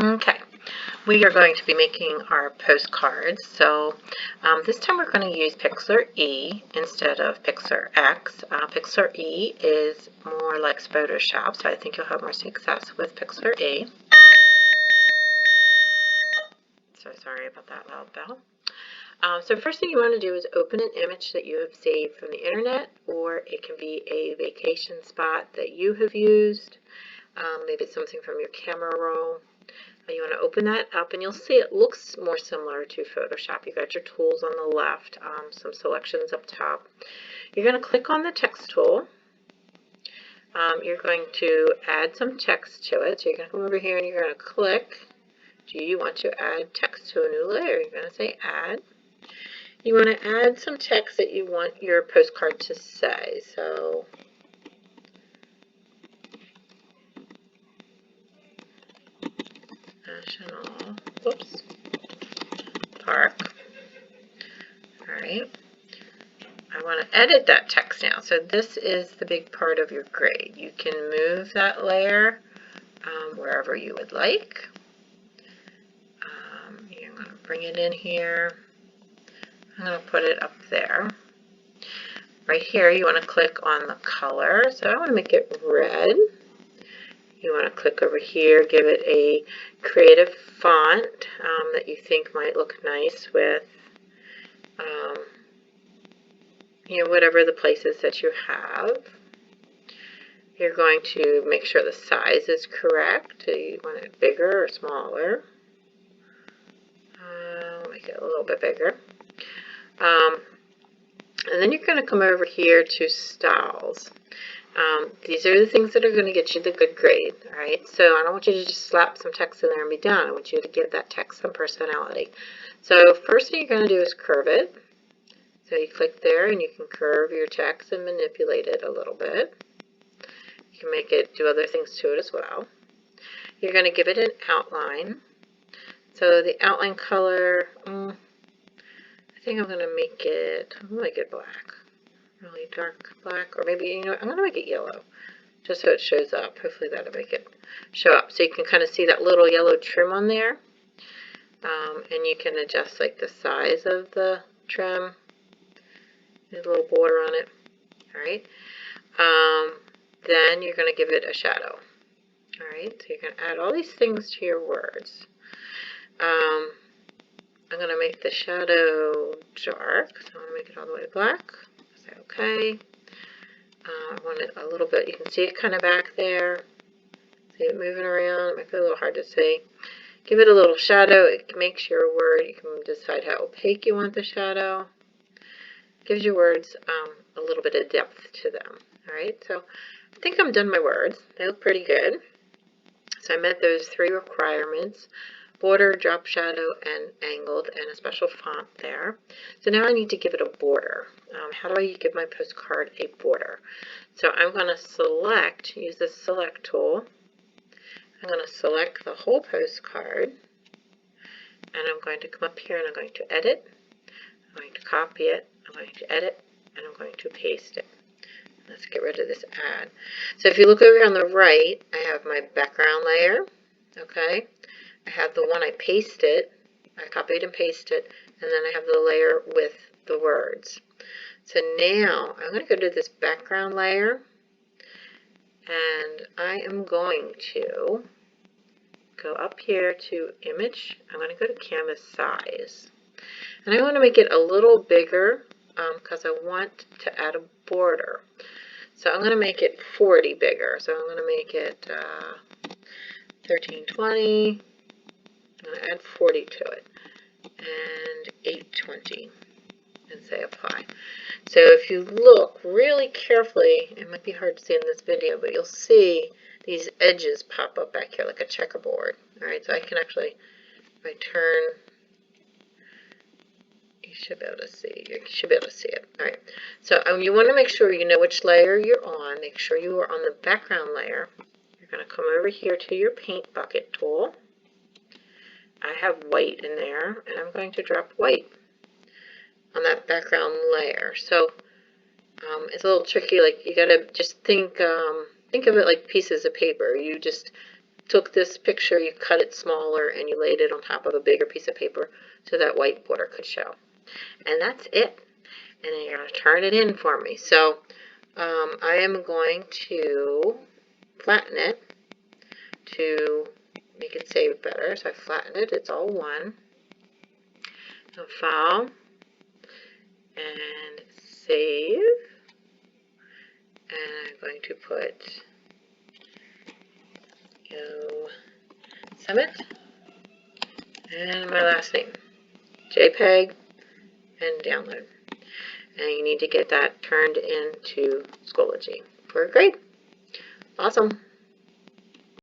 Okay, we are going to be making our postcards. So this time we're going to use Pixlr E instead of Pixlr X. Pixlr E is more like Photoshop, so I think you'll have more success with Pixlr E. So sorry about that loud bell. So first thing you want to do is open an image that you have saved from the internet, or it can be a vacation spot that you have used. Maybe it's something from your camera roll. You want to open that up and you'll see it looks more similar to Photoshop. You've got your tools on the left, some selections up top. You're going to click on the text tool. You're going to add some text to it. So you're going to come over here and you're going to click. Do you want to add text to a new layer? You're going to say add. You want to add some text that you want your postcard to say. So National, whoops, Park. All right. I want to edit that text now. So this is the big part of your grade. You can move that layer wherever you would like. You're going to bring it in here. I'm going to put it up there. Right here you want to click on the color. So I want to make it red. You want to click over here, give it a creative font that you think might look nice with whatever the places that you have. You're going to make sure the size is correct. Do you want it bigger or smaller? Make it a little bit bigger. And then you're going to come over here to styles. These are the things that are going to get you the good grade. All right. So I don't want you to just slap some text in there and be done. I want you to give that text some personality. So first thing you're going to do is curve it. So you click there and you can curve your text and manipulate it a little bit. You can make it do other things to it as well. You're going to give it an outline. So the outline color, I think I'm going to make it black. Really dark black, or maybe, I'm going to make it yellow just so it shows up. Hopefully that'll make it show up. So you can kind of see that little yellow trim on there. And you can adjust like the size of the trim. There's a little border on it. All right. Then you're going to give it a shadow. All right. So you're going to add all these things to your words. I'm going to make the shadow dark. So I'm going to make it all the way black. Say okay. I want it a little bit. You can see it kind of back there. See it moving around. It might be a little hard to see. Give it a little shadow. It makes your word. You can decide how opaque you want the shadow. Gives your words a little bit of depth to them. All right, so I think I'm done my words. They look pretty good. So I met those 3 requirements: border, drop shadow, and angled, and a special font there. So now I need to give it a border. How do I give my postcard a border? So I'm going to use the select tool. I'm going to select the whole postcard, and I'm going to come up here and I'm going to edit. I'm going to copy it. I'm going to edit, and I'm going to paste it. Let's get rid of this add. So if you look over here on the right, I have my background layer. Okay. I have the one I pasted. I copied and pasted, and then I have the layer with the words. So now I'm going to go to this background layer, and I am going to go up here to image. I'm going to go to canvas size. And I want to make it a little bigger because I want to add a border. So I'm going to make it 40 bigger. So I'm going to make it 1320. I'm going to add 40 to it. And 820. And say apply. So if you look really carefully, it might be hard to see in this video, but you'll see these edges pop up back here like a checkerboard. Alright, so I can actually, if I turn, you should be able to see it. Alright, so you want to make sure you know which layer you're on. Make sure you are on the background layer. You're going to come over here to your paint bucket tool. I have white in there, and I'm going to drop white on that background layer. So it's a little tricky. Like, you gotta just think of it like pieces of paper. You just took this picture, you cut it smaller, and you laid it on top of a bigger piece of paper so that white border could show. And that's it. And then you're going to turn it in for me. So I am going to flatten it to make it save better. So I flatten it. It's all one. So File and Save. And I'm going to put Yosemite and my last name, JPEG, and download. And you need to get that turned into Schoology for a grade. Awesome.